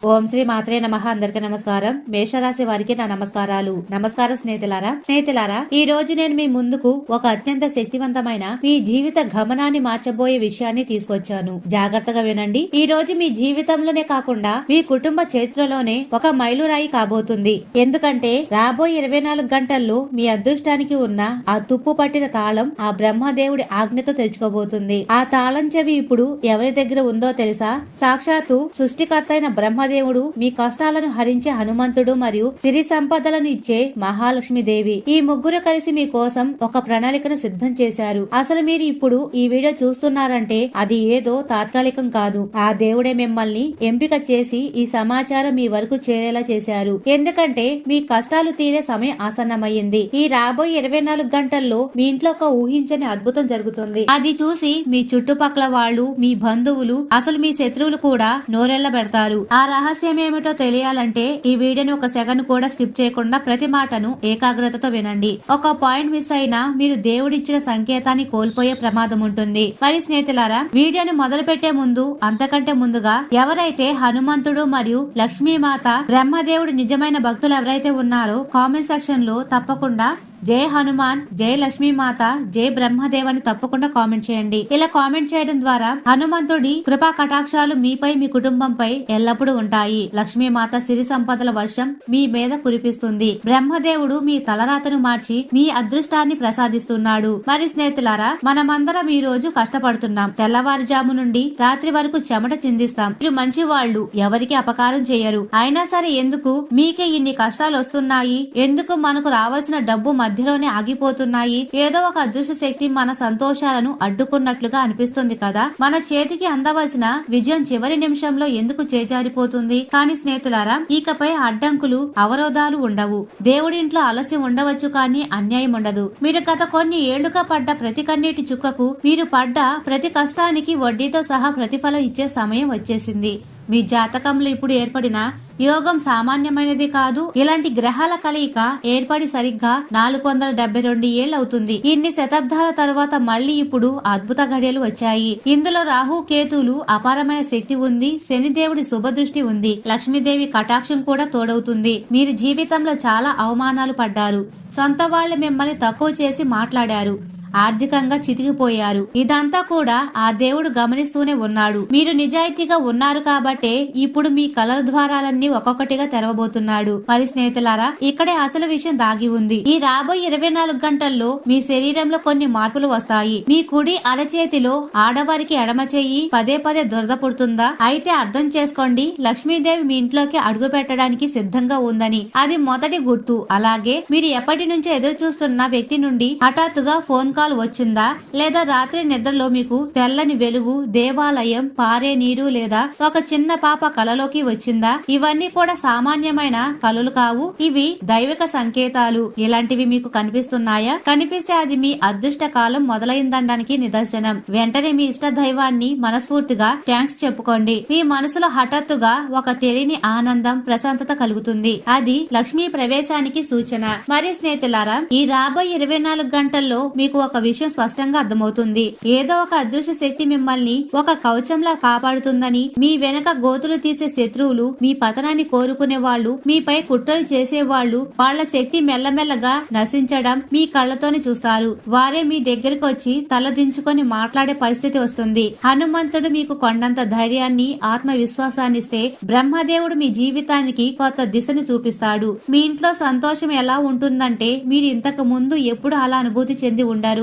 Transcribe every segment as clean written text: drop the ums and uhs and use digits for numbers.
ఓం శ్రీ మాత్రే నమః. అందరికీ నమస్కారం. మేషరాశి వారికి నా నమస్కారాలు. నమస్కారం స్నేహితులారా, ఈ రోజు నేను మీ ముందుకు ఒక అత్యంత శక్తివంతమైన మీ జీవిత గమనాన్ని మార్చబోయే విషయాన్ని తీసుకొచ్చాను. జాగ్రత్తగా వినండి. ఈ రోజు మీ జీవితంలోనే కాకుండా మీ కుటుంబ చరిత్రలోనే ఒక మైలురాయి కాబోతుంది. ఎందుకంటే రాబోయే 24 గంటల్లో మీ అదృష్టానికి ఉన్న ఆ తుప్పు పట్టిన తాళం ఆ బ్రహ్మదేవుడి ఆజ్ఞతో తెరుచుకోబోతుంది. ఆ తాళం చెవి ఇప్పుడు ఎవరి దగ్గర ఉందో తెలుసా? సాక్షాత్తు సృష్టికర్త అయిన బ్రహ్మ దేవుడు, మీ కష్టాలను హరించే హనుమంతుడు మరియు సిరి సంపదలను ఇచ్చే మహాలక్ష్మి దేవి, ఈ ముగ్గురు కలిసి మీ కోసం ఒక ప్రణాళికను సిద్ధం చేశారు. అసలు మీరు ఇప్పుడు ఈ వీడియో చూస్తున్నారంటే అది ఏదో తాత్కాలికం కాదు. ఆ దేవుడే మిమ్మల్ని ఎంపిక చేసి ఈ సమాచారం మీ వరకు చేరేలా చేశారు. ఎందుకంటే మీ కష్టాలు తీరే సమయం ఆసన్నమయ్యింది. ఈ రాబోయే 24 గంటల్లో మీ ఇంట్లో ఒక ఊహించని అద్భుతం జరుగుతుంది. అది చూసి మీ చుట్టుపక్కల వాళ్ళు, మీ బంధువులు, అసలు మీ శత్రువులు కూడా నోరెళ్ల పెడతారు. ఆ రహస్యం ఏమిటో తెలియాలంటే ఈ వీడియోని ఒక సెకండ్ కూడా స్కిప్ చేయకుండా ప్రతి మాటను ఏకాగ్రతతో వినండి. ఒక పాయింట్ మిస్ అయినా మీరు దేవుడిచ్చిన సంకేతాన్ని కోల్పోయే ప్రమాదం ఉంటుంది. మరి స్నేహితులారా, వీడియోని మొదలు పెట్టే ముందు అంతకంటే ముందుగా ఎవరైతే హనుమంతుడు మరియు లక్ష్మీమాత బ్రహ్మదేవుడి నిజమైన భక్తులు ఎవరైతే ఉన్నారో కామెంట్ సెక్షన్ లో తప్పకుండా జై హనుమాన్, జై లక్ష్మీమాత, జై బ్రహ్మదేవ్ తప్పకుండా కామెంట్ చేయండి. ఇలా కామెంట్ చేయడం ద్వారా హనుమంతుడి కృపా కటాక్షాలు మీపై, మీ కుటుంబంపై ఎల్లప్పుడూ ఉంటాయి. లక్ష్మీమాత సిరి సంపదల వర్షం మీ మీద కురిపిస్తుంది. బ్రహ్మదేవుడు మీ తలరాతను మార్చి మీ అదృష్టాన్ని ప్రసాదిస్తున్నాడు. మరి స్నేహితులారా, మనమందరం ఈ రోజు కష్టపడుతున్నాం. తెల్లవారుజాము నుండి రాత్రి వరకు చెమట చిందిస్తాం. మీరు మంచి వాళ్ళు, ఎవరికి అపకారం చేయరు. అయినా సరే ఎందుకు మీకే ఇన్ని కష్టాలు వస్తున్నాయి? ఎందుకు మనకు రావాల్సిన డబ్బు మధ్యలోనే ఆగిపోతున్నాయి? ఏదో ఒక అదృశ్య శక్తి మన సంతోషాలను అడ్డుకున్నట్లుగా అనిపిస్తుంది కదా. మన చేతికి అందవలసిన విజయం చివరి నిమిషంలో ఎందుకు చేజారిపోతుంది? కానీ స్నేహితులారా, ఇకపై అడ్డంకులు, అవరోధాలు ఉండవు. దేవుడింట్లో ఆలస్యం ఉండవచ్చు, కానీ అన్యాయం ఉండదు. మీరు గత కొన్ని ఏళ్లుగా పడ్డ ప్రతి కన్నీటి చుక్కకు, మీరు పడ్డ ప్రతి కష్టానికి వడ్డీతో సహా ప్రతిఫలం ఇచ్చే సమయం వచ్చేసింది. మీ జాతకంలో ఇప్పుడు ఏర్పడిన యోగం సామాన్యమైనది కాదు. ఇలాంటి గ్రహాల కలయిక ఏర్పడి సరిగ్గా 472 ఏళ్ళు అవుతుంది. ఇన్ని శతాబ్దాల తరువాత మళ్లీ ఇప్పుడు అద్భుత ఘడియలు వచ్చాయి. ఇందులో రాహు కేతులు అపారమైన శక్తి ఉంది. శనిదేవుడి శుభదృష్టి ఉంది. లక్ష్మీదేవి కటాక్షం కూడా తోడవుతుంది. మీరు జీవితంలో చాలా అవమానాలు పడ్డారు. సొంత వాళ్ళు మిమ్మల్ని తక్కువ చేసి మాట్లాడారు. ఆర్థికంగా చితికిపోయారు. ఇదంతా కూడా ఆ దేవుడు గమనిస్తూనే ఉన్నాడు. మీరు నిజాయితీగా ఉన్నారు కాబట్టే ఇప్పుడు మీ కలల ద్వారాలన్నీ ఒక్కొక్కటిగా తెరవబోతున్నాడు. మరి స్నేహితులారా, ఇక్కడే అసలు విషయం దాగి ఉంది. ఈ రాబోయే 24 గంటల్లో మీ శరీరంలో కొన్ని మార్పులు వస్తాయి. మీ కుడి అరచేతిలో ఆడవారికి ఎడమ చెయ్యి పదే పదే దురద పుడుతుందా? అయితే అర్థం చేసుకోండి, లక్ష్మీదేవి మీ ఇంట్లోకి అడుగు పెట్టడానికి సిద్ధంగా ఉందని. అది మొదటి గుర్తు. అలాగే మీరు ఎప్పటి నుంచో ఎదురు చూస్తున్న వ్యక్తి నుండి హఠాత్తుగా ఫోన్ కాల్ వచ్చిందా? లేదా రాత్రి నిద్రలో మీకు తెల్లని వెలుగు, దేవాలయం, పారే నీరు లేదా ఒక చిన్న పాప కలలోకి వచ్చిందా? ఇవన్నీ కూడా సామాన్యమైన కలలు కావు. ఇవి దైవిక సంకేతాలు. ఇలాంటివి మీకు కనిపిస్తున్నాయా? కనిపిస్తే అది మీ అదృష్ట కాలం మొదలైందనడానికి నిదర్శనం. వెంటనే మీ ఇష్ట దైవాన్ని మనస్ఫూర్తిగా థ్యాంక్స్ చెప్పుకోండి. మీ మనసులో హఠాత్తుగా ఒక తెలియని ఆనందం, ప్రశాంతత కలుగుతుంది. అది లక్ష్మీ ప్రవేశానికి సూచన. మరి స్నేహితులారా, ఈ రాబోయే 24 గంటల్లో మీకు ఒక విషయం స్పష్టంగా అర్థమవుతుంది. ఏదో ఒక అదృశ్య శక్తి మిమ్మల్ని ఒక కవచంలా కాపాడుతుందని. మీ వెనక గోతులు తీసే శత్రువులు, మీ పతనాన్ని కోరుకునే వాళ్ళు, మీపై కుట్రలు చేసేవాళ్ళు, వాళ్ళ శక్తి మెల్లమెల్లగా నశించడం మీ కళ్ళతోనే చూస్తారు. వారే మీ దగ్గరికి వచ్చి తలదించుకొని మాట్లాడే పరిస్థితి వస్తుంది. హనుమంతుడు మీకు కొండంత ధైర్యాన్ని, ఆత్మవిశ్వాసాన్ని ఇస్తే బ్రహ్మదేవుడు మీ జీవితానికి కొత్త దిశను చూపిస్తాడు. మీ ఇంట్లో సంతోషం ఎలా ఉంటుందంటే మీరు ఇంతకు ముందు ఎప్పుడు అలా అనుభూతి చెంది ఉండరు.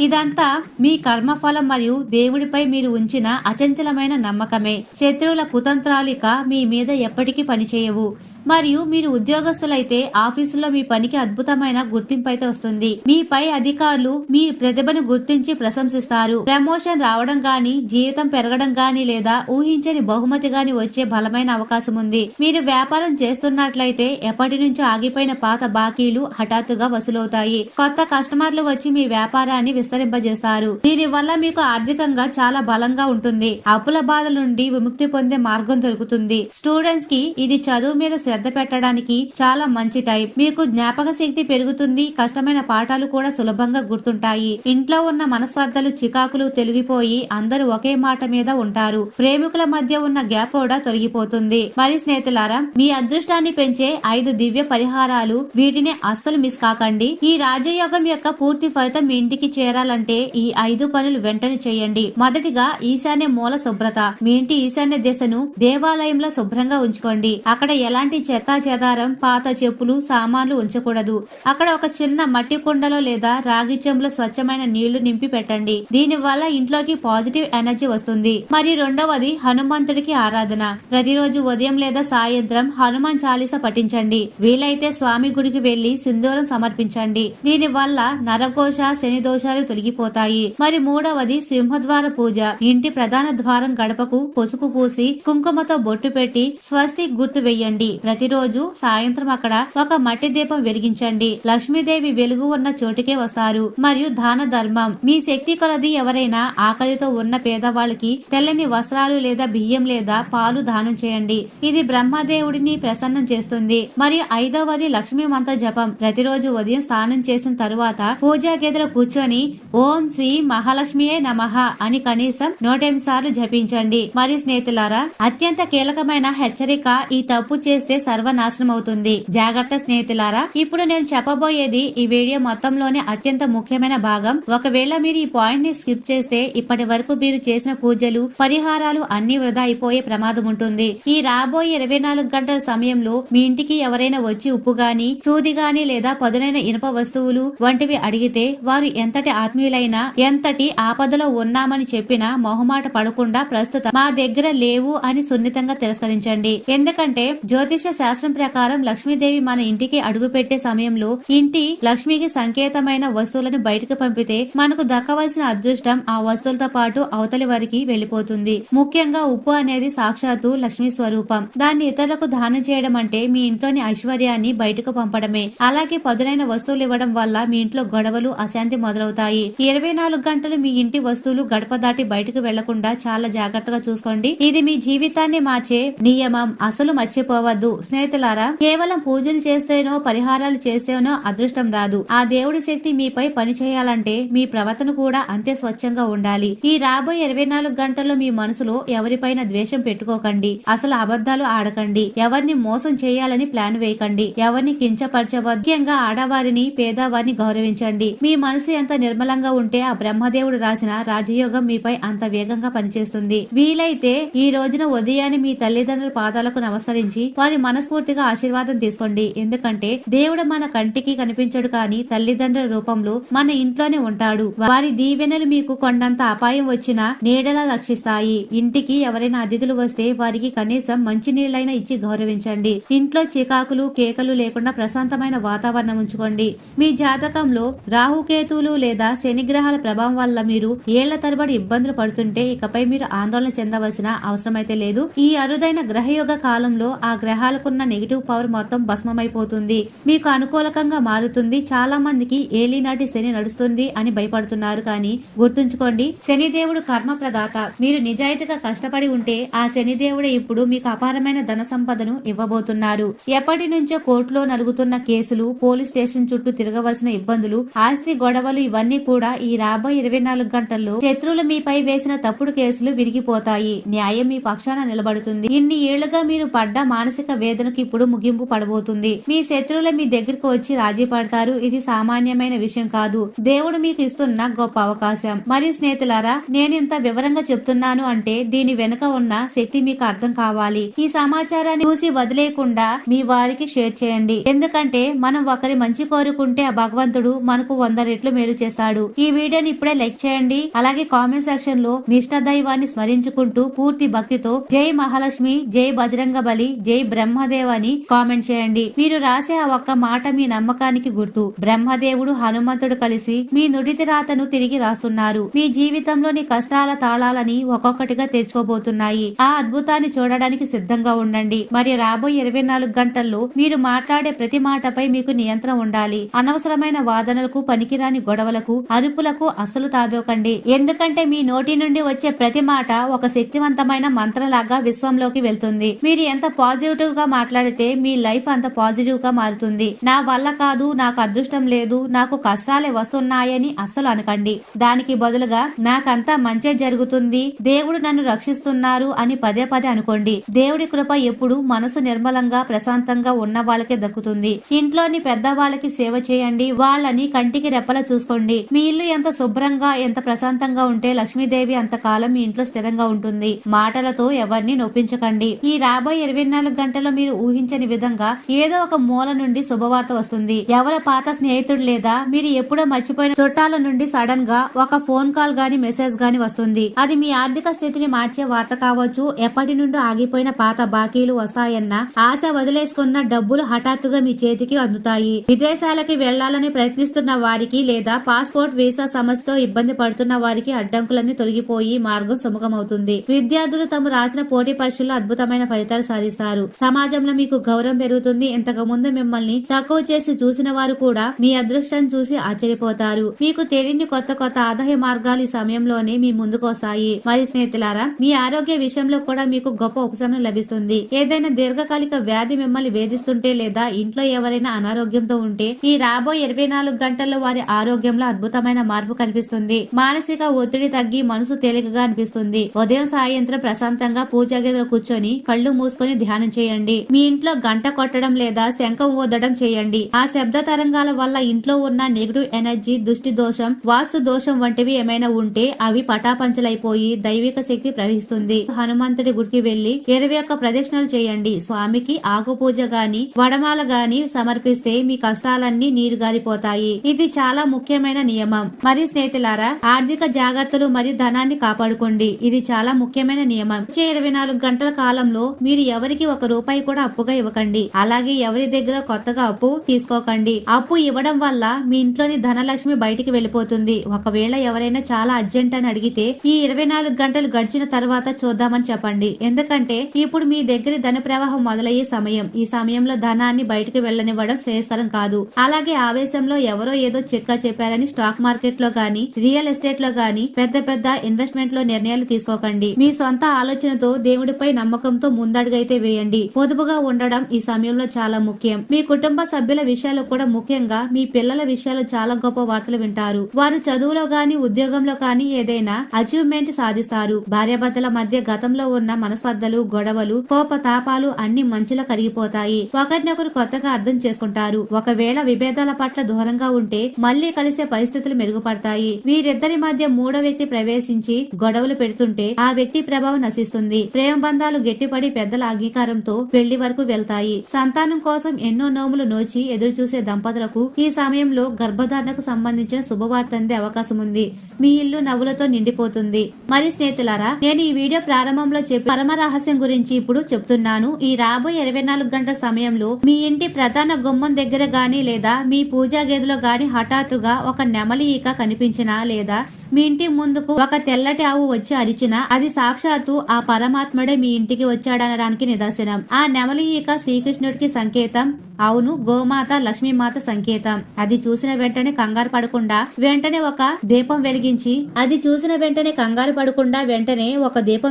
ఇదంతా మీ కర్మఫలం మరియు దేవుడిపై మీరు ఉంచిన అచంచలమైన నమ్మకమే. శత్రువుల కుతంత్రాలు ఇక మీ మీద ఎప్పటికీ పనిచేయవు. మరియు మీరు ఉద్యోగస్తులైతే ఆఫీసులో మీ పనికి అద్భుతమైన గుర్తింపు అయితే వస్తుంది. మీ పై అధికారులు మీ ప్రతిభను గుర్తించి ప్రశంసిస్తారు. ప్రమోషన్ రావడం గాని, జీవితం పెరగడం గాని లేదా ఊహించని బహుమతి గాని వచ్చే బలమైన అవకాశం ఉంది. మీరు వ్యాపారం చేస్తున్నట్లయితే ఎప్పటి నుంచో ఆగిపోయిన పాత బాకీలు హఠాత్తుగా వసూలవుతాయి. కొత్త కస్టమర్లు వచ్చి మీ వ్యాపారాన్ని విస్తరింపజేస్తారు. దీని వల్ల మీకు ఆర్థికంగా చాలా బలంగా ఉంటుంది. అప్పుల బాధల నుండి విముక్తి పొందే మార్గం దొరుకుతుంది. స్టూడెంట్స్ కి ఇది చదువు మీద శ్రద్ధ పెట్టడానికి చాలా మంచి టైం. మీకు జ్ఞాపక శక్తి పెరుగుతుంది. కష్టమైన పాఠాలు కూడా సులభంగా గుర్తుంటాయి. ఇంట్లో ఉన్న మనస్పర్ధలు చికాకులు తొలగిపోయి అందరూ ఒకే మాట మీద ఉంటారు. ప్రేమికుల మధ్య ఉన్న గ్యాప్ కూడా తొలగిపోతుంది. మరి స్నేహితులారా, మీ అదృష్టాన్ని పెంచే 5 దివ్య పరిహారాలు, వీటిని అస్సలు మిస్ కాకండి. ఈ రాజయోగం యొక్క పూర్తి ఫలితం మీ ఇంటికి చేరాలంటే ఈ 5 పనులు వెంటనే చేయండి. మొదటిగా ఈశాన్య మూల శుభ్రత. మీ ఇంటి ఈశాన్య దిశను దేవాలయంలో శుభ్రంగా ఉంచుకోండి. అక్కడ ఎలాంటి చెత్త చెదారం, పాత చెప్పులు, సామాన్లు ఉంచకూడదు. అక్కడ ఒక చిన్న మట్టి కుండలో లేదా రాగి చెంబులో స్వచ్ఛమైన నీళ్లు నింపి పెట్టండి. దీని వల్ల ఇంట్లోకి పాజిటివ్ ఎనర్జీ వస్తుంది. మరి రెండవది హనుమంతుడికి ఆరాధన. ప్రతిరోజు ఉదయం లేదా సాయంత్రం హనుమాన్ చాలీస పఠించండి. వీలైతే స్వామి గుడికి వెళ్లి సింధూరం సమర్పించండి. దీని వల్ల నరఘోష, శని దోషాలు తొలగిపోతాయి. మరి మూడవది సింహద్వార పూజ. ఇంటి ప్రధాన ద్వారం గడపకు పసుపు పూసి కుంకుమతో బొట్టు పెట్టి స్వస్తి గుర్తు వెయ్యండి. ప్రతిరోజు సాయంత్రం అక్కడ ఒక మట్టి దీపం వెలిగించండి. లక్ష్మీదేవి వెలుగు ఉన్న చోటుకే వస్తారు. మరియు దాన ధర్మం. మీ శక్తి కొలది ఎవరైనా ఆకలితో ఉన్న పేదవాళ్ళకి తెల్లని వస్త్రాలు లేదా బియ్యం లేదా పాలు దానం చేయండి. ఇది బ్రహ్మదేవుడిని ప్రసన్నం చేస్తుంది. మరియు ఐదవది లక్ష్మీ మంత్ర జపం. ప్రతిరోజు ఉదయం స్నానం చేసిన తరువాత పూజా గదిలో కూర్చొని ఓం శ్రీ మహాలక్ష్మియే నమః అని కనీసం 108 సార్లు జపించండి. మరి స్నేహితులారా, అత్యంత కీలకమైన హెచ్చరిక, ఈ తప్పు చేస్తే సర్వనాశనం అవుతుంది. జాగ్రత్త స్నేహితులారా, ఇప్పుడు నేను చెప్పబోయేది ఈ వీడియో మొత్తంలోనే అత్యంత ముఖ్యమైన భాగం. ఒకవేళ మీరు ఈ పాయింట్ ని స్కిప్ చేస్తే ఇప్పటి వరకు మీరు చేసిన పూజలు, పరిహారాలు అన్ని వృధా అయిపోయే ప్రమాదం ఉంటుంది. ఈ రాబోయే 24 గంటల సమయంలో మీ ఇంటికి ఎవరైనా వచ్చి ఉప్పు గాని, సూది గాని లేదా పదునైన ఇనుప వస్తువులు వంటివి అడిగితే వారు ఎంతటి ఆత్మీయులైనా, ఎంతటి ఆపదలో ఉన్నామని చెప్పినా మొహమాట పడకుండా ప్రస్తుతం మా దగ్గర లేవు అని సున్నితంగా తిరస్కరించండి. ఎందుకంటే జ్యోతిష శాస్త్రం ప్రకారం లక్ష్మీదేవి మన ఇంటికి అడుగు పెట్టే సమయంలో ఇంటి లక్ష్మికి సంకేతమైన వస్తువులను బయటకు పంపితే మనకు దక్కవలసిన అదృష్టం ఆ వస్తువులతో పాటు అవతలి వారికి వెళ్లిపోతుంది. ముఖ్యంగా ఉప్పు అనేది సాక్షాత్తు లక్ష్మీ స్వరూపం. దాన్ని ఇతరులకు దానం చేయడం అంటే మీ ఇంట్లోని ఐశ్వర్యాన్ని బయటకు పంపడమే. అలాగే పదునైన వస్తువులు ఇవ్వడం వల్ల మీ ఇంట్లో గొడవలు, అశాంతి మొదలవుతాయి. 24 గంటలు మీ ఇంటి వస్తువులు గడప దాటి బయటకు వెళ్లకుండా చాలా జాగ్రత్తగా చూసుకోండి. ఇది మీ జీవితాన్ని మార్చే నియమం. అసలు మర్చిపోవద్దు. స్నేహితులారా, కేవలం పూజలు చేస్తేనో పరిహారాలు చేస్తేనో అదృష్టం రాదు. ఆ దేవుడి శక్తి మీపై పని చేయాలంటే మీ ప్రవర్తన కూడా అంతే స్వచ్ఛంగా ఉండాలి. ఈ రాబోయే 24 గంటల్లో మీ మనసులో ఎవరిపైన ద్వేషం పెట్టుకోకండి. అసలు అబద్ధాలు ఆడకండి. ఎవరిని మోసం చేయాలని ప్లాన్ వేయకండి. ఎవరిని కించపరచవద్దు. ముఖ్యంగా ఆడవారిని, పేదవారిని గౌరవించండి. మీ మనసు ఎంత నిర్మలంగా ఉంటే ఆ బ్రహ్మదేవుడు రాసిన రాజయోగం మీపై అంత వేగంగా పనిచేస్తుంది. వీలైతే ఈ రోజున ఉదయాన్నే మీ తల్లిదండ్రుల పాదాలకు నమస్కరించి వారి మనస్ఫూర్తిగా ఆశీర్వాదం తీసుకోండి. ఎందుకంటే దేవుడు మన కంటికి కనిపించడు, కానీ తల్లిదండ్రుల రూపంలో మన ఇంట్లోనే ఉంటాడు. వారి దీవెనలు మీకు కొండంత అపాయం వచ్చినా నీడలా రక్షిస్తాయి. ఇంటికి ఎవరైనా అతిథులు వస్తే వారికి కనీసం మంచి నీళ్లైనా ఇచ్చి గౌరవించండి. ఇంట్లో చికాకులు, కేకలు లేకుండా ప్రశాంతమైన వాతావరణం ఉంచుకోండి. మీ జాతకంలో రాహుకేతువులు లేదా శనిగ్రహాల ప్రభావం వల్ల మీరు ఏళ్ల తరబడి ఇబ్బందులు పడుతుంటే ఇకపై మీరు ఆందోళన చెందవలసిన అవసరమైతే లేదు. ఈ అరుదైన గ్రహయోగ కాలంలో ఆ గ్రహాలకున్న నెగిటివ్ పవర్ మొత్తం భస్మమైపోతుంది. మీకు అనుకూలకంగా మారుతుంది. చాలా మందికి ఏలినాటి శని నడుస్తుంది అని భయపడుతున్నారు, కానీ గుర్తుంచుకోండి, శనిదేవుడు కర్మ ప్రదాత. మీరు నిజాయితీగా కష్టపడి ఉంటే ఆ శనిదేవుడే ఇప్పుడు మీకు అపారమైన ధన సంపదను ఇవ్వబోతున్నారు. ఎప్పటి నుంచో కోర్టులో నలుగుతున్న కేసులు, పోలీస్ స్టేషన్ చుట్టూ తిరగవలసిన ఇబ్బందులు, ఆస్తి గొడవలు ఇవన్నీ కూడా ఈ రాబోయే 24 గంటల్లో శత్రువులు మీపై వేసిన తప్పుడు కేసులు విరిగిపోతాయి. న్యాయం మీ పక్షాన నిలబడుతుంది. ఇన్ని ఏళ్లుగా మీరు పడ్డ మానసిక వేదనకు ఇప్పుడు ముగింపు పడబోతుంది. మీ శత్రువులు మీ దగ్గరకు వచ్చి రాజీ పడతారు. ఇది సామాన్యమైన విషయం కాదు. దేవుడు మీకు ఇస్తున్న గొప్ప అవకాశం. మరియు స్నేహితులారా, నేను ఇంత వివరంగా చెప్తున్నాను అంటే దీని వెనుక ఉన్న శక్తి మీకు అర్థం కావాలి. ఈ సమాచారాన్ని చూసి వదిలేయకుండా మీ వారికి షేర్ చేయండి. ఎందుకంటే మనం ఒకరి మంచి కోరుకుంటే ఆ భగవంతుడు మనకు 100 రెట్లు మేలు చేస్తాడు. ఈ వీడియోని ఇప్పుడే లైక్ చేయండి. అలాగే కామెంట్ సెక్షన్ లో మీ ఇష్ట దైవాన్ని స్మరించుకుంటూ పూర్తి భక్తితో జై మహాలక్ష్మి, జై బజరంగబలి, జై బ్రహ్మదేవ్ అని కామెంట్ చేయండి. మీరు రాసే ఆ ఒక్క మాట మీ నమ్మకానికి గుర్తు. బ్రహ్మదేవుడు, హనుమంతుడు కలిసి మీ నుడితి రాతను తిరిగి రాస్తున్నారు. మీ జీవితంలోని కష్టాల తాళాలని ఒక్కొక్కటిగా తెచ్చుకోబోతున్నాయి. ఆ అద్భుతాన్ని చూడడానికి సిద్ధంగా ఉండండి. మరి రాబోయే 24 గంటల్లో మీరు మాట్లాడే ప్రతి మాటపై మీకు నియంత్రణ ఉండాలి. అనవసరమైన వాదనలకు, పనికిరాని గొడవలకు, అరుపులకు అస్సలు తాబోకండి. ఎందుకంటే మీ నోటి నుండి వచ్చే ప్రతి మాట ఒక శక్తివంతమైన మంత్రంలాగా విశ్వంలోకి వెళ్తుంది. మీరు ఎంత పాజిటివ్ గా మాట్లాడితే మీ లైఫ్ అంత పాజిటివ్ గా మారుతుంది. నా వల్ల కాదు, నాకు అదృష్టం లేదు, నాకు కష్టాలే వస్తున్నాయని అస్సలు అనకండి. దానికి బదులుగా నాకంతా మంచే జరుగుతుంది, దేవుడు నన్ను రక్షిస్తున్నారు అని పదే పదే అనుకోండి. దేవుడి కృప ఎప్పుడు మనసు నిర్మలంగా ప్రశాంతంగా ఉన్న వాళ్ళకే దక్కుతుంది. ఇంట్లోని పెద్దవాళ్ళకి సేవ చేయండి, వాళ్ళని కంటికి రెప్పలా చూసుకోండి. మీ ఇల్లు ఎంత శుభ్రంగా ఎంత ప్రశాంతంగా ఉంటే లక్ష్మీదేవి అంతకాలం మీ ఇంట్లో స్థిరంగా ఉంటుంది. మాటలతో ఎవరిని నొప్పించకండి. ఈ రాబోయే 24 గంటల్లో మీరు ఊహించని విధంగా ఏదో ఒక మూల నుండి శుభవార్త వస్తుంది. ఎవరి పాత స్నేహితుడు లేదా మీరు ఎప్పుడో మర్చిపోయిన చుట్టాల నుండి సడన్ గా ఒక ఫోన్ కాల్ గాని మెసేజ్ గాని వస్తుంది. అది మీ ఆర్థిక స్థితిని మార్చే వార్త కావచ్చు. ఎప్పటి నుండో ఆగిపోయిన పాత బాకీలు వస్తాయన్న ఆశ వదిలేసుకున్న డబ్బులు హఠాత్తుగా మీ చేతికి అందుతాయి. విదేశాలకి వెళ్లాలని ప్రయత్నిస్తున్న వారికి లేదా పాస్పోర్ట్ వీసా సమస్యతో ఇబ్బంది పడుతున్న వారికి అడ్డంకులన్నీ తొలగిపోయి మార్గం సుముఖమవుతుంది. విద్యార్థులు తాము రాసిన పోటీ పరీక్షల్లో అద్భుతమైన ఫలితాలు సాధిస్తారు. సమాజంలో మీకు గౌరవం పెరుగుతుంది. ఇంతకు ముందు మిమ్మల్ని తక్కువ చేసి చూసిన వారు కూడా మీ అదృష్టం చూసి ఆశ్చర్యపోతారు. మీకు తెలియని కొత్త కొత్త ఆదాయ మార్గాలు ఈ సమయంలోనే మీ ముందుకు వస్తాయి. మరి స్నేహితులారా, మీ ఆరోగ్య విషయంలో కూడా మీకు గొప్ప ఉపశమనం లభిస్తుంది. ఏదైనా దీర్ఘకాలిక వ్యాధి మిమ్మల్ని వేధిస్తుంటే లేదా ఇంట్లో ఎవరైనా అనారోగ్యంతో ఉంటే ఈ రాబోయే 24 గంటల్లో వారి ఆరోగ్యంలో అద్భుతమైన మార్పు కనిపిస్తుంది. మానసిక ఒత్తిడి తగ్గి మనసు తేలికగా అనిపిస్తుంది. ఉదయం సాయంత్రం ప్రశాంతంగా పూజా గదిలో కూర్చొని కళ్ళు మూసుకొని ధ్యానం చేయండి. మీ ఇంట్లో గంట కొట్టడం లేదా శంఖం ఊదడం చేయండి. ఆ శబ్ద తరంగాల వల్ల ఇంట్లో ఉన్న నెగిటివ్ ఎనర్జీ, దృష్టి దోషం, వాస్తు దోషం వంటివి ఏమైనా ఉంటే అవి పటాపంచలైపోయి దైవిక శక్తి ప్రవహిస్తుంది. హనుమంతుడి గుడికి వెళ్లి 21 ప్రదక్షిణలు చేయండి. స్వామికి ఆకు పూజ గాని వడమాల గాని సమర్పిస్తే మీ కష్టాలన్నీ నీరు గారిపోతాయి. ఇది చాలా ముఖ్యమైన నియమం. మరి స్నేహితులారా, ఆర్థిక జాగ్రత్తలు మరియు ధనాన్ని కాపాడుకోండి. ఇది చాలా ముఖ్యమైన నియమం. 24 గంటల కాలంలో మీరు ఎవరికి 1 రూపాయి కూడా అప్పుగా ఇవ్వకండి. అలాగే ఎవరి దగ్గర కొత్తగా అప్పు తీసుకోకండి. అప్పు ఇవ్వడం వల్ల మీ ఇంట్లోని ధనలక్ష్మి బయటికి వెళ్లిపోతుంది. ఒకవేళ ఎవరైనా చాలా అర్జెంట్ అని అడిగితే ఈ 24 గంటలు గడిచిన తర్వాత చూద్దామని చెప్పండి. ఎందుకంటే ఇప్పుడు మీ దగ్గర ధన ప్రవాహం మొదలయ్యే సమయం. ఈ సమయంలో ధనాన్ని బయటకు వెళ్లనివ్వడం శ్రేయస్కరం కాదు. అలాగే ఆవేశంలో ఎవరో ఏదో చిట్కా చెప్పారని స్టాక్ మార్కెట్ లో గాని రియల్ ఎస్టేట్ లో గాని పెద్ద పెద్ద ఇన్వెస్ట్మెంట్ లో నిర్ణయాలు తీసుకోకండి. మీ సొంత ఆలోచనతో దేవుడిపై నమ్మకంతో ముందడుగైతే వేయండి. పొదుపుగా ఉండడం ఈ సమయంలో చాలా ముఖ్యం. మీ కుటుంబ సభ్యుల విషయాలు కూడా, ముఖ్యంగా మీ పిల్లల విషయాలు చాలా గొప్ప వార్తలు వింటారు. వారు చదువులో గాని ఉద్యోగంలో కానీ ఏదైనా అచీవ్మెంట్ సాధిస్తారు. భార్యాభర్తల మధ్య గతంలో ఉన్న మనస్పర్ధలు, గొడవలు, కోప తాపాలు అన్ని మంచులో కరిగిపోతాయి. ఒకరినొకరు కొత్తగా అర్థం చేసుకుంటారు. ఒకవేళ విభేదాల పట్ల దూరంగా ఉంటే మళ్లీ కలిసే పరిస్థితులు మెరుగుపడతాయి. వీరిద్దరి మధ్య మూడో వ్యక్తి ప్రవేశించి గొడవలు పెడుతుంటే ఆ వ్యక్తి ప్రభావం నశిస్తుంది. ప్రేమ బంధాలు గట్టిపడి పెద్దల అంగీకారంతో పెళ్లి వరకు వెళ్తాయి. సంతానం కోసం ఎన్నో నోములు నోచి ఎదురు చూసే దంపతులకు ఈ సమయంలో గర్భధారణకు సంబంధించిన శుభవార్త అందే అవకాశం ఉంది. మీ ఇల్లు నవ్వులతో నిండిపోతుంది. మరి స్నేహితులారా, నేను ఈ వీడియో ప్రారంభంలో చెప్పి పరమ రహస్యం గురించి ఇప్పుడు చెప్తున్నాను. ఈ రాబోయే 24 గంటల సమయంలో మీ ఇంటి ప్రధాన గుమ్మం దగ్గర గాని లేదా మీ పూజా గదిలో గాని హఠాత్తుగా ఒక నెమలి ఈక కనిపించినా లేదా మీ ఇంటి ముందుకు ఒక తెల్లటి ఆవు వచ్చి అరిచినా అది సాక్షాత్తు ఆ పరమాత్ముడే మీ ఇంటికి వచ్చాడనడానికి నిదర్శనం. ఆ నెమలి ఈక శ్రీకృష్ణుడికి సంకేతం. అవును, గోమాత లక్ష్మీమాత సంకేతం. అది చూసిన వెంటనే కంగారు పడకుండా వెంటనే ఒక దీపం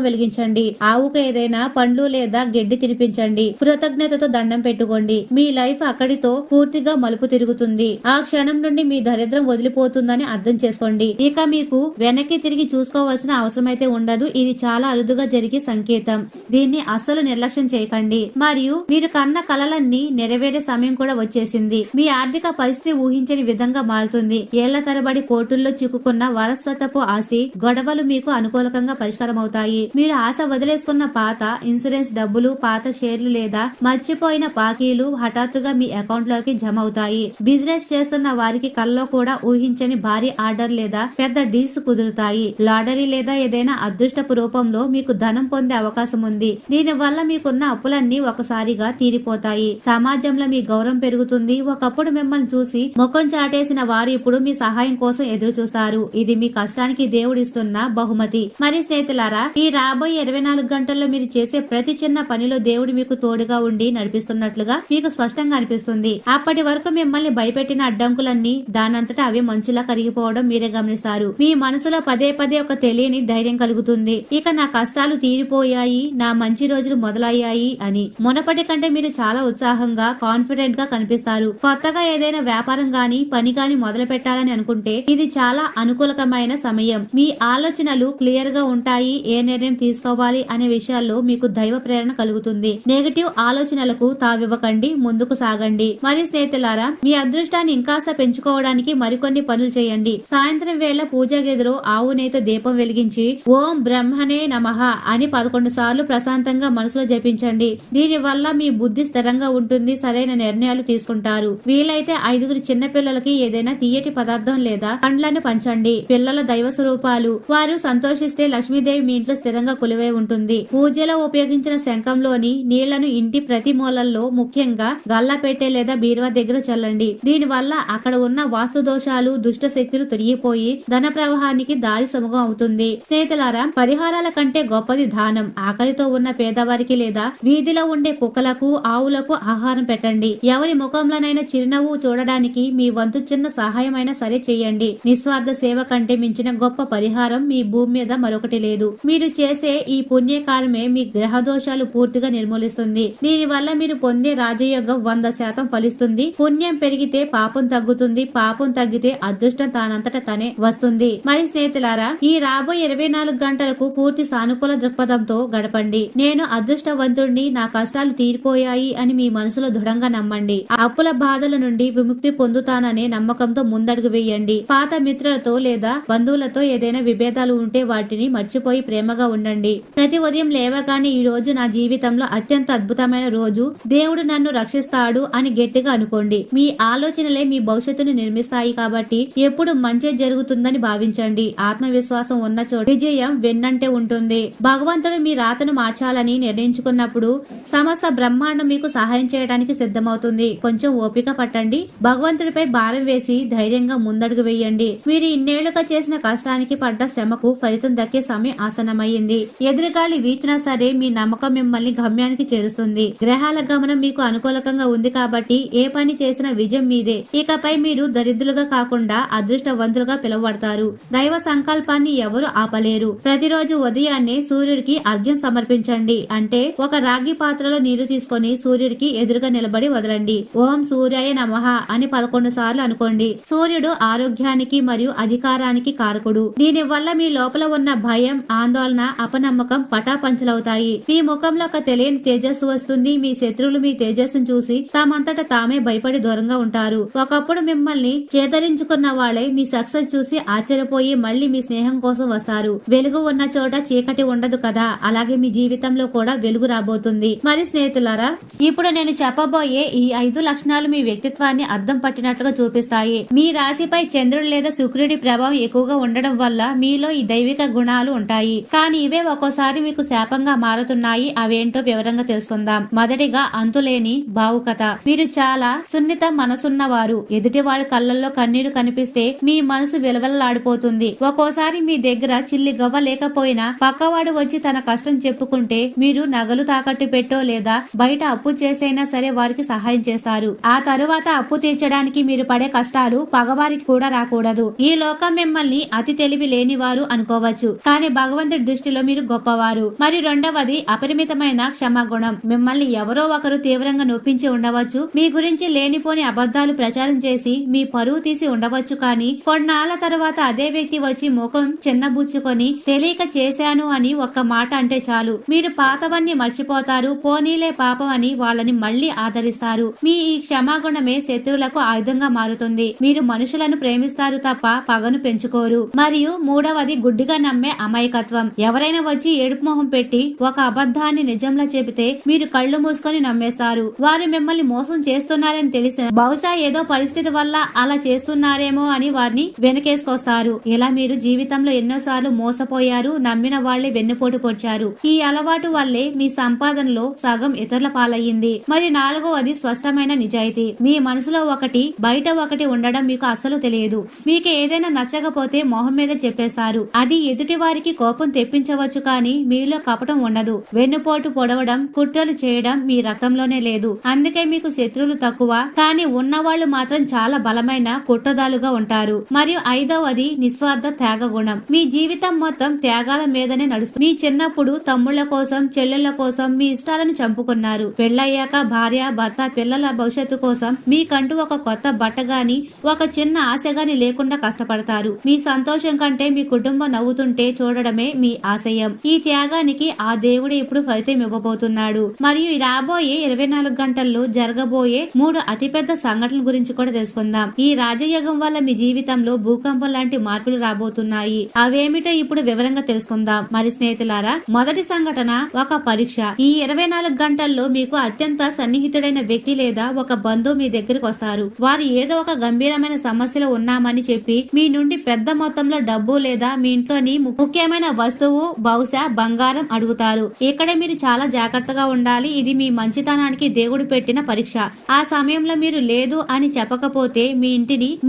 వెలిగించండి. ఆవుకు ఏదైనా పండ్లు లేదా గడ్డి తినిపించండి. కృతజ్ఞతతో దండం పెట్టుకోండి. మీ లైఫ్ అక్కడితో పూర్తిగా మలుపు తిరుగుతుంది. ఆ క్షణం నుండి మీ దరిద్రం వదిలిపోతుందని అర్థం చేసుకోండి. ఇక మీకు వెనక్కి తిరిగి చూసుకోవాల్సిన అవసరం అయితే ఉండదు. ఇది చాలా అరుదుగా జరిగే సంకేతం. దీన్ని అస్సలు నిర్లక్ష్యం చేయకండి. మరియు మీరు కన్న కలలన్నీ నెరవేరే సమయం కూడా వచ్చేసింది. మీ ఆర్థిక పరిస్థితి ఊహించని విధంగా మారుతుంది. ఏళ్ల తరబడి కోర్టుల్లో చిక్కుకున్న వారసత్వపు ఆస్తి గొడవలు మీకు అనుకూలంగా పరిష్కారం అవుతాయి. మీరు ఆశ వదిలేసుకున్న పాత ఇన్సూరెన్స్ డబ్బులు, పాత షేర్లు లేదా మర్చిపోయిన బాకీలు హఠాత్తుగా మీ అకౌంట్ లోకి జమ అవుతాయి. బిజినెస్ చేస్తున్న వారికి కల్లో కూడా ఊహించని భారీ ఆర్డర్ లేదా పెద్ద డీల్స్ కుదురుతాయి. లాటరీ లేదా ఏదైనా అదృష్టపు రూపంలో మీకు ధనం పొందే అవకాశం ఉంది. దీని వల్ల మీకున్న అప్పులన్నీ ఒకసారిగా తీరిపోతాయి. సమాజంలో మీ గౌరవం పెరుగుతుంది. ఒకప్పుడు మిమ్మల్ని చూసి ముఖం చాటేసిన వారు ఇప్పుడు మీ సహాయం కోసం ఎదురు చూస్తారు. ఇది మీ కష్టానికి దేవుడిస్తున్న బహుమతి. మరి స్నేహితులారా, ఈ రాబోయే 24 గంటల్లో మీరు చేసే ప్రతి చిన్న పనిలో దేవుడు మీకు తోడుగా ఉండి నడిపిస్తున్నట్లుగా మీకు స్పష్టంగా అనిపిస్తుంది. అప్పటి వరకు మిమ్మల్ని భయపెట్టిన అడ్డంకులన్నీ దానంతటా అవే మంచులా కరిగిపోవడం మీరే గమనిస్తారు. మీ మనసులో పదే పదే ఒక తెలియని ధైర్యం కలుగుతుంది. ఇక నా కష్టాలు తీరిపోయాయి, నా మంచి రోజులు మొదలయ్యాయి అని. మునపటి కంటే మీరు చాలా ఉత్సాహంగా, కాన్ఫిడెంట్ గా కనిపిస్తారు. కొత్తగా ఏదైనా వ్యాపారం గాని పని గాని మొదలు పెట్టాలని అనుకుంటే ఇది చాలా అనుకూలకమైన సమయం. మీ ఆలోచనలు క్లియర్ గా ఉంటాయి. ఏ నిర్ణయం తీసుకోవాలి అనే విషయాల్లో మీకు దైవ ప్రేరణ కలుగుతుంది. నెగటివ్ ఆలోచనలకు తావివ్వకండి, ముందుకు సాగండి. మరి స్నేహితులారా, మీ అదృష్టాన్ని ఇంకాస్త పెంచుకోవడానికి మరికొన్ని పనులు చేయండి. సాయంత్రం వేళ పూజా గదిలో ఆవు నేత దీపం వెలిగించి ఓం బ్రహ్మణే నమః అని 11 సార్లు ప్రశాంతంగా మనసులో జపించండి. దీని వల్ల మీ బుద్ధి స్థిరంగా ఉంటుంది. సరైన నిర్ణయాలు తీసుకుంటారు. వీలైతే 5 చిన్న పిల్లలకి ఏదైనా తీయటి పదార్థం లేదా పండ్లను పంచండి. పిల్లల దైవ స్వరూపాలు. వారు సంతోషిస్తే లక్ష్మీదేవి మీ ఇంట్లో స్థిరంగా కొలువై ఉంటుంది. పూజలో ఉపయోగించిన శంఖంలోని నీళ్లను ఇంటి ప్రతి మూలల్లో, ముఖ్యంగా గల్లా పెట్టే లేదా బీరువా దగ్గర చల్లండి. దీని వల్ల అక్కడ ఉన్న వాస్తు దోషాలు, దుష్ట శక్తులు తొలగిపోయి ధన ప్రవాహానికి దారి సుముఖం అవుతుంది. స్నేహితులారా, పరిహారాల కంటే గొప్పది దానం. ఆకలితో ఉన్న పేదవారికి లేదా వీధిలో ఉండే కుక్కలకు, ఆవులకు ఆహారం పెట్టండి. ఎవరి ముఖంలోనైనా చిరునవ్వు చూడడానికి మీ వంతు చిన్న సహాయమైనా సరే చేయండి. నిస్వార్థ సేవ కంటే మించిన గొప్ప పరిహారం మీ భూమి మీద మరొకటి లేదు. మీరు చేసే ఈ పుణ్యకాలమే మీ గ్రహ దోషాలు పూర్తిగా నిర్మూలిస్తుంది. దీని వల్ల మీరు పొందే రాజయోగం 100% ఫలిస్తుంది. పుణ్యం పెరిగితే పాపం తగ్గుతుంది. పాపం తగ్గితే అదృష్టం తానంతట తనే వస్తుంది. మరి స్నేహితులారా, ఈ రాబోయే 24 గంటలకు పూర్తి సానుకూల దృక్పథంతో గడపండి. నేను అదృష్టవంతుడిని, నా కష్టాలు తీరిపోయాయి అని మీ మనసులో దృఢంగా నమ్మండి. అప్పుల బాధల నుండి విముక్తి పొందుతాననే నమ్మకంతో ముందడుగు వేయండి. పాత మిత్రులతో లేదా బంధువులతో ఏదైనా విభేదాలు ఉంటే వాటిని మర్చిపోయి ప్రేమగా ఉండండి. ప్రతి ఉదయం లేవగానే ఈ రోజు నా జీవితంలో అత్యంత అద్భుతమైన రోజు, దేవుడు నన్ను రక్షిస్తాడు అని గట్టిగా అనుకోండి. మీ ఆలోచనలే మీ భవిష్యత్తును నిర్మిస్తాయి కాబట్టి ఎప్పుడు మంచి జరుగుతుందని భావించండి. ఆత్మవిశ్వాసం ఉన్న చోట విజయం వెన్నంటే ఉంటుంది. భగవంతుడు మీ రాతను మార్చాలని నిర్ణయించుకున్నప్పుడు సమస్త బ్రహ్మాండం మీకు సహాయం చేయడానికి సిద్ధమవుతుంది. కొంచెం ఓపిక పట్టండి. భగవంతుడిపై భారం వేసి ధైర్యంగా ముందడుగు వేయండి. మీరు ఇన్నేళ్లుగా చేసిన కష్టానికి, పడ్డ శ్రమకు ఫలితం దక్కే సమయం ఆసన్నమైంది. ఎదురుగాలి వీచినా సరే మీ నమ్మకం మిమ్మల్ని గమ్యానికి చేరుస్తుంది. గ్రహాల గమనం మీకు అనుకూలకంగా ఉంది కాబట్టి ఏ పని చేసినా విజయం మీదే. ఇకపై మీరు దరిద్రులుగా కాకుండా అదృష్టవంతులుగా పిలువబడతారు. దైవ సంకల్పాన్ని ఎవరు ఆపలేరు. ప్రతిరోజు ఉదయాన్నే సూర్యుడికి అర్ఘ్యం సమర్పించండి. అంటే ఒక రాగి పాత్రలో నీరు తీసుకొని సూర్యుడికి ఎదురుగా నిలబడి వదలండి. ఓం సూర్యాయ నమః అని 11 సార్లు అనుకోండి. సూర్యుడు ఆరోగ్యానికి మరియు అధికారానికి కారకుడు. దీని వల్ల మీ లోపల ఉన్న భయం, ఆందోళన, అపనమ్మకం పటాపంచలవుతాయి. మీ ముఖంలో ఒక తెలియని తేజస్సు వస్తుంది. మీ శత్రువులు మీ తేజస్సును చూసి తామంతట తామే భయపడి దూరంగా ఉంటారు. ఒకప్పుడు మిమ్మల్ని చేదరించుకున్న వాళ్ళే మీ సక్సెస్ చూసి ఆశ్చర్యపోయి మళ్ళీ మీ స్నేహం కోసం వస్తారు. వెలుగు ఉన్న చోట చీకటి ఉండదు కదా, అలాగే మీ జీవితంలో కూడా వెలుగు రాబోతుంది. మరి స్నేహితులారా, ఇప్పుడు నేను చెప్పబోయే ఈ 5 లక్షణాలు మీ వ్యక్తిత్వాన్ని అద్దం పట్టినట్లుగా చూపిస్తాయి. మీ రాశిపై చంద్రుడు లేదా శుక్రుడి ప్రభావం ఎక్కువగా ఉండడం వల్ల మీలో ఈ దైవిక గుణాలు ఉంటాయి. కానీ ఇవే ఒక్కోసారి మీకు శాపంగా మారుతున్నాయి. అవేంటో వివరంగా తెలుసుకుందాం. మొదటిగా అంతులేని భావుకత. మీరు చాలా సున్నిత మనసున్నవారు. ఎదుటి వాళ్ళ కళ్ళల్లో కన్నీరు కనిపిస్తే మీ మనసు విలవెల్లాడిపోతుంది. ఒక్కోసారి మీ దగ్గర చిల్లి గవ్వ లేకపోయినా పక్కవాడు వచ్చి తన కష్టం చెప్పుకుంటే మీరు నగలు తాకట్టు పెట్టో లేదా బయట అప్పు చేసైనా సరే వారికి సహాయం చేస్తారు. ఆ తరువాత అప్పు తీర్చడానికి మీరు పడే కష్టాలు పగవారికి కూడా రాకూడదు. ఈ లోకం మిమ్మల్ని అతి తెలివి లేనివారు అనుకోవచ్చు, కానీ భగవంతుడి దృష్టిలో మీరు గొప్పవారు. మరి రెండవది అపరిమితమైన క్షమాగుణం. మిమ్మల్ని ఎవరో ఒకరు తీవ్రంగా నొప్పించి ఉండవచ్చు. మీ గురించి లేనిపోని అబద్ధాలు ప్రచారం చేసి మీ పరువు తీసి ఉండవచ్చు. కానీ కొన్నాళ్ళ తర్వాత అదే వ్యక్తి వచ్చి ముఖం చిన్నబుచ్చుకొని తెలియక చేశాను అని ఒక్క మాట అంటే చాలు, మీరు పాతవన్నీ మర్చిపోతారు. పోనీలే పాపం అని వాళ్ళని మళ్లీ ఆదరిస్తారు. మీ ఈ క్షమాగుణమే శత్రువులకు ఆయుధంగా మారుతుంది. మీరు మనుషులను ప్రేమిస్తారు తప్ప పగను పెంచుకోరు. మరియు మూడవది గుడ్డిగా నమ్మే అమాయకత్వం. ఎవరైనా వచ్చి ఏడుపు మొహం పెట్టి ఒక అబద్ధాన్ని నిజంలా చెబితే మీరు కళ్ళు మూసుకొని నమ్మేస్తారు. వారు మిమ్మల్ని మోసం చేస్తున్నారని తెలిసిన బహుశా ఏదో పరిస్థితి వల్ల అలా చేస్తున్నారేమో అని వారిని వెనకేసుకొస్తారు. ఇలా మీరు జీవితంలో ఎన్నోసార్లు మోసపోయారు. నమ్మిన వాళ్లే వెన్నుపోటు పొడిచారు. ఈ అలవాటు వల్లే మీ సంపాదనలో సగం ఇతరుల పాలయ్యింది. మరి నాలుగో ఐదవది స్పష్టమైన నిజాయితీ. మీ మనసులో ఒకటి బయట ఒకటి ఉండడం మీకు అస్సలు తెలియదు. మీకు ఏదైనా నచ్చకపోతే మొహం మీద చెప్పేస్తారు. అది ఎదుటి వారికి కోపం తెప్పించవచ్చు, కానీ మీలో కపటం ఉండదు. వెన్నుపోటు పొడవడం, కుట్రలు చేయడం మీ రక్తంలోనే లేదు. అందుకే మీకు శత్రువులు తక్కువ, కానీ ఉన్నవాళ్లు మాత్రం చాలా బలమైన కుట్రదాలుగా ఉంటారు. మరియు ఐదవది నిస్వార్థ త్యాగ గుణం. మీ జీవితం మొత్తం త్యాగాల మీదనే నడుస్తుంది. మీ చిన్నప్పుడు తమ్ముళ్ల కోసం, చెల్లెళ్ల కోసం మీ ఇష్టాలను చంపుకున్నారు. పెళ్లయ్యాక భార్య, భర్త, పిల్లల భవిష్యత్తు కోసం మీకంటూ ఒక కొత్త బట్ట గాని, ఒక చిన్న ఆశ గాని లేకుండా కష్టపడతారు. మీ సంతోషం కంటే మీ కుటుంబం నవ్వుతుంటే చూడడమే మీ ఆశయం. ఈ త్యాగానికి ఆ దేవుడు ఇప్పుడు ఫలితం ఇవ్వబోతున్నాడు. మరియు రాబోయే 24 గంటల్లో జరగబోయే 3 అతిపెద్ద సంఘటనల గురించి కూడా తెలుసుకుందాం. ఈ రాజయోగం వల్ల మీ జీవితంలో భూకంపం లాంటి మార్పులు రాబోతున్నాయి. అవేమిటో ఇప్పుడు వివరంగా తెలుసుకుందాం. మరి స్నేహితులారా, మొదటి సంఘటన ఒక పరీక్ష. ఈ 24 గంటల్లో మీకు అత్యంత సన్నిహితుడైన వ్యక్తి లేదా ఒక బంధువు మీ దగ్గరికి వస్తారు. వారు ఏదో ఒక గంభీరమైన సమస్యలో ఉన్నామని చెప్పి మీ నుండి పెద్ద మొత్తంలో డబ్బు లేదా మీ ఇంట్లోని ముఖ్యమైన వస్తువు, బహుశా బంగారం అడుగుతారు. ఇక్కడ మీరు చాలా జాగ్రత్తగా ఉండాలి. ఇది మీ మంచితనానికి దేవుడు పెట్టిన పరీక్ష. ఆ సమయంలో మీరు లేదు అని చెప్పకపోతే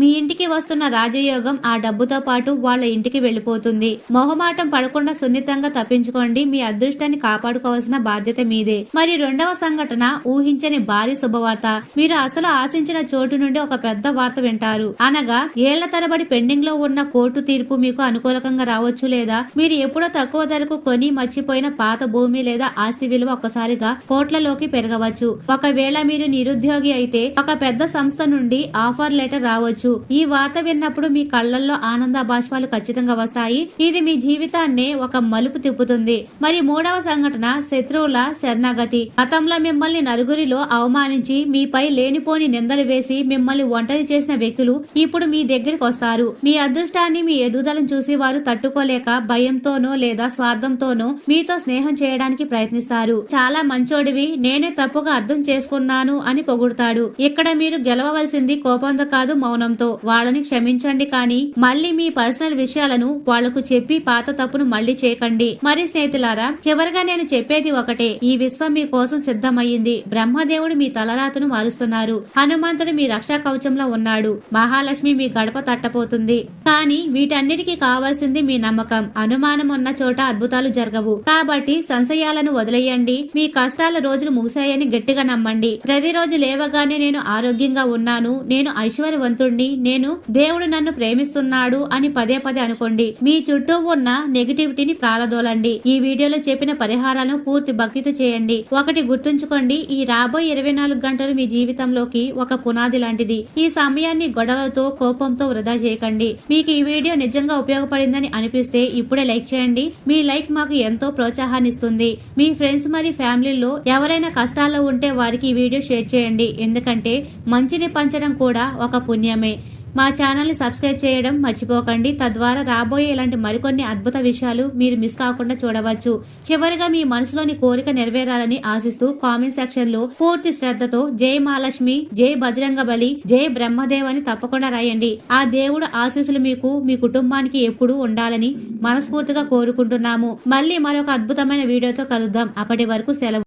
మీ ఇంటికి వస్తున్న రాజయోగం ఆ డబ్బుతో పాటు వాళ్ళ ఇంటికి వెళ్లిపోతుంది. మొహమాటం పడకుండా సున్నితంగా తప్పించుకోండి. మీ అదృష్టాన్ని కాపాడుకోవాల్సిన బాధ్యత మీదే. మరి రెండవ సంఘటన ఊహించని భారీ శుభవార్త. మీరు అసలు ఆశించిన చోటు నుండి ఒక పెద్ద వార్త వింటారు. అనగా ఏళ్ల తరబడి పెండింగ్ లో ఉన్న కోర్టు తీర్పు మీకు అనుకూలంగా రావచ్చు, లేదా మీరు ఎప్పుడో తక్కువ ధరకు కొని మర్చిపోయిన పాత భూమి లేదా ఆస్తి విలువ ఒక్కసారిగా కోట్లలోకి పెరగవచ్చు. ఒకవేళ మీరు నిరుద్యోగి అయితే ఒక పెద్ద సంస్థ నుండి ఆఫర్ లెటర్ రావచ్చు. ఈ వార్త విన్నప్పుడు మీ కళ్ళల్లో ఆనంద బాష్పాలు ఖచ్చితంగా వస్తాయి. ఇది మీ జీవితాన్ని ఒక మలుపు తిప్పుతుంది. మరి మూడవ సంఘటన శత్రువుల శరణాగతి. గతంలో మిమ్మల్ని నలుగురిలో అవమానించి మీపై లేనిపోని నిందలు వేసి మిమ్మల్ని ఒంటరి చేసిన వ్యక్తులు ఇప్పుడు మీ దగ్గరికి వస్తారు. మీ అదృష్టాన్ని, మీ ఎదుగుదలను చూసి వారు తట్టుకోలేక భయంతోనో లేదా స్వార్థంతోనో మీతో స్నేహం చేయడానికి ప్రయత్నిస్తారు. చాలా మంచోడివి, నేనే తప్పుగా అర్థం చేసుకున్నాను అని పొగుడుతాడు. ఇక్కడ మీరు గెలవవలసింది కోపంతో కాదు, మౌనంతో. వాళ్ళని క్షమించండి, కానీ మళ్ళీ మీ పర్సనల్ విషయాలను వాళ్లకు చెప్పి పాత తప్పును మళ్ళీ చేయకండి. మరి స్నేహితులారా, చివరిగా నేను చెప్పేది ఒకటే. ఈ విశ్వం మీ కోసం సిద్ధమయ్యింది. బ్రహ్మదేవుడు మీ తలరాతను మారుస్తున్నారు. హనుమంతుడు మీ రక్షా కవచంలో ఉన్నాడు. మహాలక్ష్మి మీ గడప తట్టపోతుంది. కానీ వీటన్నిటికీ కావాల్సింది మీ నమ్మకం. అనుమానం ఉన్న చోట అద్భుతాలు జరగవు. కాబట్టి సంశయాలను వదిలేయండి. మీ కష్టాల రోజులు ముగిశాయని గట్టిగా నమ్మండి. ప్రతిరోజు లేవగానే నేను ఆరోగ్యంగా ఉన్నాను, నేను ఐశ్వర్యవంతుణ్ణి, దేవుడు నన్ను ప్రేమిస్తున్నాడు అని పదే పదే అనుకోండి. మీ చుట్టూ ఉన్న నెగిటివిటీని ప్రాలదోలండి. ఈ వీడియోలో చెప్పిన పరిహారాలను పూర్తి భక్తితో చేయండి. ఒకటి గుర్తుంచుకోండి, ఈ రాబోయే 24 గంటలు మీ జీవితంలోకి ఒక పునాది లాంటిది. ఈ సమయాన్ని గొడవలతో, కోపంతో వృధా చేయకండి. మీకు ఈ వీడియో నిజంగా ఉపయోగపడిందని అనిపిస్తే ఇప్పుడే లైక్ చేయండి. మీ లైక్ మాకు ఎంతో ప్రోత్సాహాన్ని ఇస్తుంది. మీ ఫ్రెండ్స్ మరియు ఫ్యామిలీలో ఎవరైనా కష్టాల్లో ఉంటే వారికి ఈ వీడియో షేర్ చేయండి. ఎందుకంటే మంచిని పంచడం కూడా ఒక పుణ్యమే. మా ఛానల్ని సబ్స్క్రైబ్ చేయడం మర్చిపోకండి. తద్వారా రాబోయే ఇలాంటి మరికొన్ని అద్భుత విషయాలు మీరు మిస్ కాకుండా చూడవచ్చు. చివరిగా మీ మనసులోని కోరిక నెరవేరాలని ఆశిస్తూ కామెంట్ సెక్షన్ లో పూర్తి శ్రద్ధతో జై మహాలక్ష్మి, జై బజరంగబలి, జై బ్రహ్మదేవ్ అని తప్పకుండా రాయండి. ఆ దేవుడు ఆశీస్సులు మీకు, మీ కుటుంబానికి ఎప్పుడూ ఉండాలని మనస్ఫూర్తిగా కోరుకుంటున్నాము. మళ్ళీ మరొక అద్భుతమైన వీడియోతో కలుద్దాం. అప్పటి వరకు సెలవు.